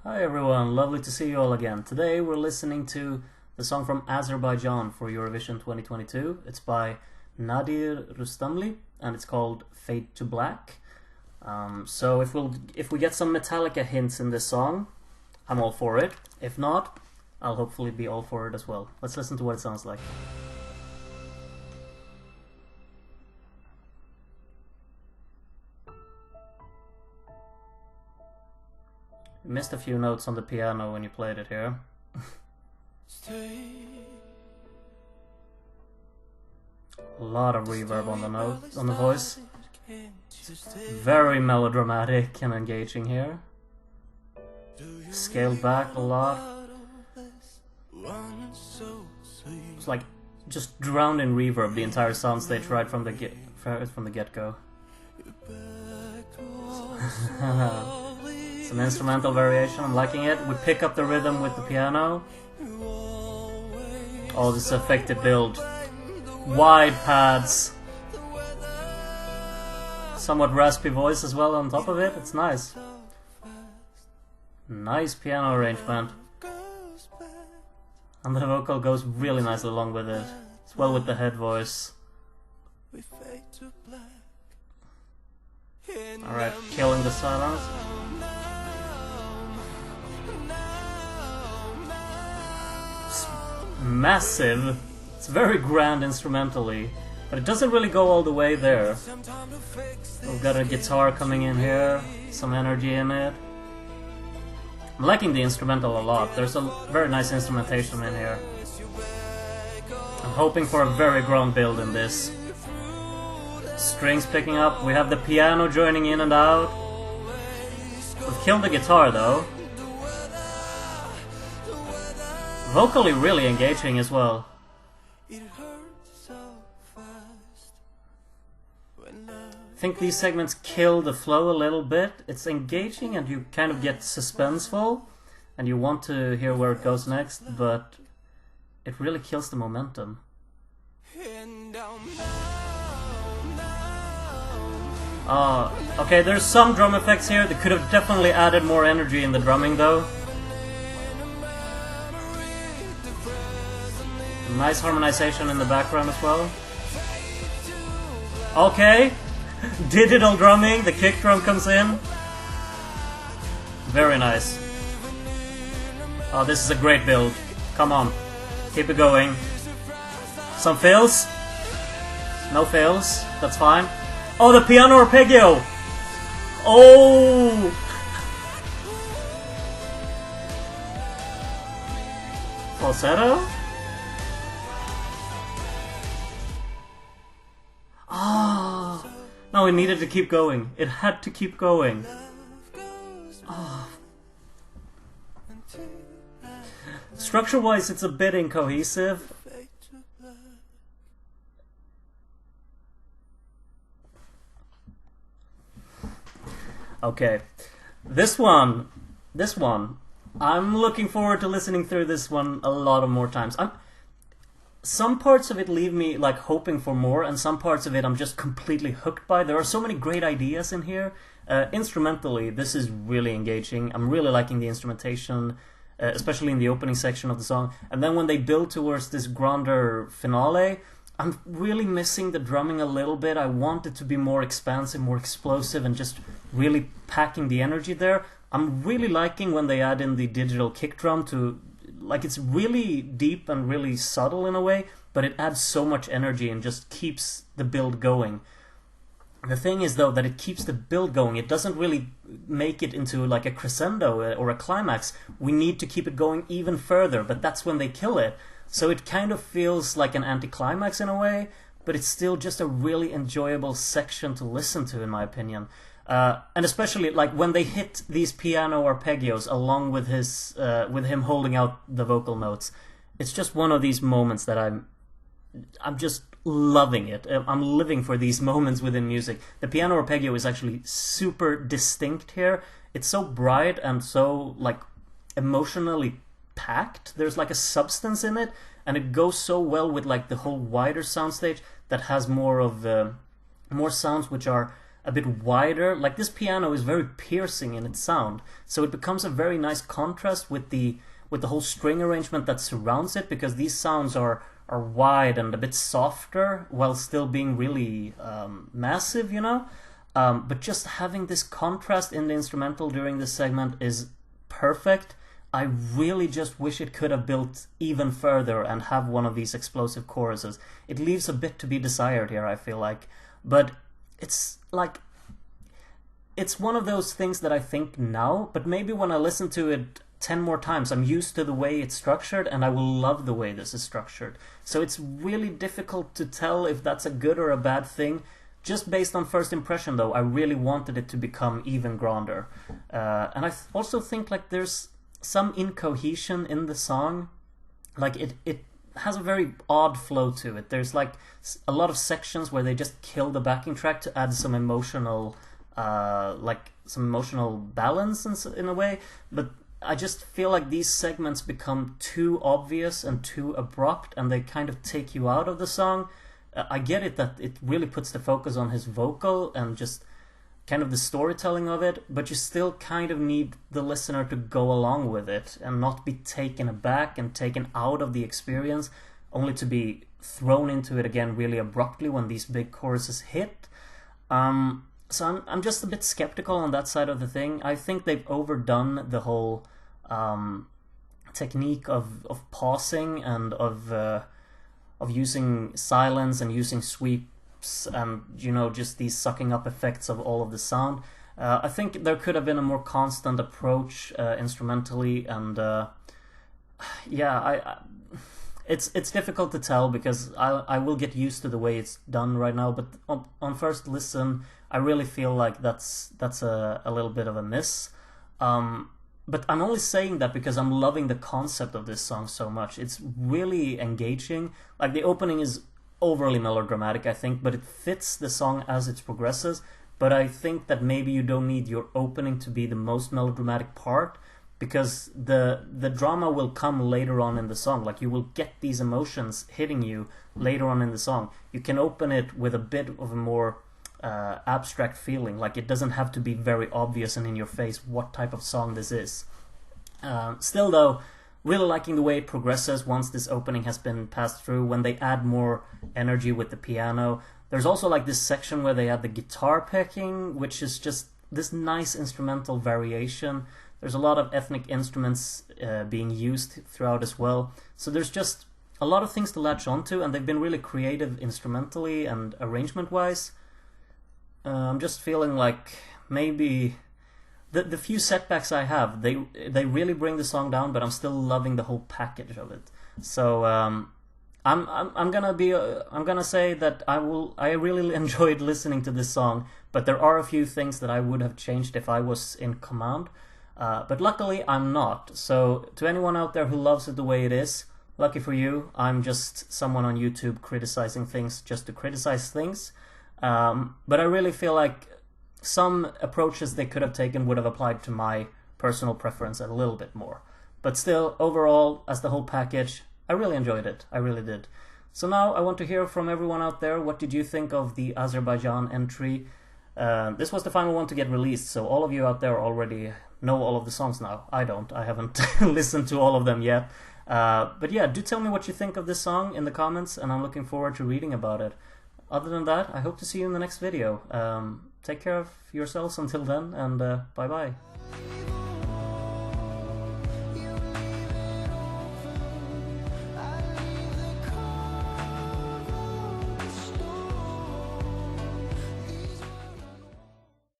Hi everyone, lovely to see you all again. Today we're listening to the song from Azerbaijan for Eurovision 2022. It's by Nadir Rustamli and it's called Fade to Black. So if we get some Metallica hints in this song, I'm all for it. If not, I'll hopefully be all for it as well. Let's listen to what it sounds like. You missed a few notes on the piano when you played it here. A lot of reverb on the voice. Very melodramatic and engaging here. Scaled back a lot. It's like just drowned in reverb the entire soundstage right from the get-go. It's an instrumental variation, I'm liking it. We pick up the rhythm with the piano. Oh, this effective build. Wide pads. Somewhat raspy voice as well on top of it, it's nice. Nice piano arrangement. And the vocal goes really nicely along with it. It's well with the head voice. Alright, killing the silence. It's massive. It's very grand instrumentally, but it doesn't really go all the way there. We've got a guitar coming in here, some energy in it. I'm liking the instrumental a lot. There's a very nice instrumentation in here. I'm hoping for a very grand build in this. Strings picking up, we have the piano joining in and out. We've killed the guitar though. Vocally really engaging as well. I think these segments kill the flow a little bit. It's engaging and you kind of get suspenseful and you want to hear where it goes next, but it really kills the momentum. Okay, there's some drum effects here that could have definitely added more energy in the drumming though. Nice harmonization in the background as well. Okay, digital drumming, the kick drum comes in. Very nice. Oh, this is a great build. Come on, keep it going. Some fails? No fails, that's fine. Oh, the piano arpeggio! Oh! Falsetto? Ah! No, it needed to keep going. It had to keep going. Oh. Structure-wise, it's a bit incohesive. Okay, this one, I'm looking forward to listening through this one a lot of more times. Some parts of it leave me like hoping for more, and some parts of it I'm just completely hooked by. There are so many great ideas in here. Instrumentally, this is really engaging. I'm really liking the instrumentation, especially in the opening section of the song. And then when they build towards this grander finale, I'm really missing the drumming a little bit. I want it to be more expansive, more explosive, and just really packing the energy there. I'm really liking when they add in the digital kick drum to, like, it's really deep and really subtle in a way, but it adds so much energy and just keeps the build going. The thing is though that it keeps the build going. It doesn't really make it into like a crescendo or a climax. We need to keep it going even further, but that's when they kill it. So it kind of feels like an anticlimax in a way, but it's still just a really enjoyable section to listen to, in my opinion. And especially like when they hit these piano arpeggios along with with him holding out the vocal notes, it's just one of these moments that I'm just loving it. I'm living for these moments within music. The piano arpeggio is actually super distinct here. It's so bright and so like emotionally packed. There's like a substance in it, and it goes so well with like the whole wider soundstage that has more sounds which are a bit wider. Like this piano is very piercing in its sound, so it becomes a very nice contrast with the whole string arrangement that surrounds it, because these sounds are wide and a bit softer while still being really massive, you know. But just having this contrast in the instrumental during this segment is perfect. I really just wish it could have built even further and have one of these explosive choruses. It leaves a bit to be desired here, I feel like. But it's like, it's one of those things that I think now, but maybe when I listen to it 10 more times, I'm used to the way it's structured, and I will love the way this is structured. So it's really difficult to tell if that's a good or a bad thing. Just based on first impression, though, I really wanted it to become even grander. And I also think like there's some incohesion in the song. Like it has a very odd flow to it. There's like a lot of sections where they just kill the backing track to add some emotional, balance in a way. But I just feel like these segments become too obvious and too abrupt, and they kind of take you out of the song. I get it that it really puts the focus on his vocal and just kind of the storytelling of it, but you still kind of need the listener to go along with it and not be taken aback and taken out of the experience, only to be thrown into it again really abruptly when these big choruses hit. So I'm just a bit skeptical on that side of the thing. I think they've overdone the whole technique of pausing and of using silence and using sweeps and, you know, just these sucking up effects of all of the sound. I think there could have been a more constant approach instrumentally, and it's difficult to tell because I will get used to the way it's done right now, but on first listen I really feel like that's a little bit of a miss. But I'm only saying that because I'm loving the concept of this song so much. It's really engaging. Like the opening is overly melodramatic, I think, but it fits the song as it progresses. But I think that maybe you don't need your opening to be the most melodramatic part, because the drama will come later on in the song. Like you will get these emotions hitting you later on in the song. You can open it with a bit of a more abstract feeling. Like it doesn't have to be very obvious and in your face what type of song this is. Still though, really liking the way it progresses once this opening has been passed through, when they add more energy with the piano. There's also like this section where they add the guitar picking, which is just this nice instrumental variation. There's a lot of ethnic instruments being used throughout as well. So there's just a lot of things to latch onto, and they've been really creative instrumentally and arrangement wise. I'm just feeling like maybe the few setbacks I have, they really bring the song down, but I'm still loving the whole package of it. So I'm gonna say that I really enjoyed listening to this song, but there are a few things that I would have changed if I was in command. But luckily I'm not. So to anyone out there who loves it the way it is, lucky for you. I'm just someone on YouTube criticizing things just to criticize things. But I really feel like some approaches they could have taken would have applied to my personal preference a little bit more. But still, overall, as the whole package, I really enjoyed it. I really did. So now I want to hear from everyone out there. What did you think of the Azerbaijan entry? This was the final one to get released, so all of you out there already know all of the songs now. I don't. I haven't listened to all of them yet. But yeah, do tell me what you think of this song in the comments, and I'm looking forward to reading about it. Other than that, I hope to see you in the next video. Take care of yourselves until then, and bye-bye.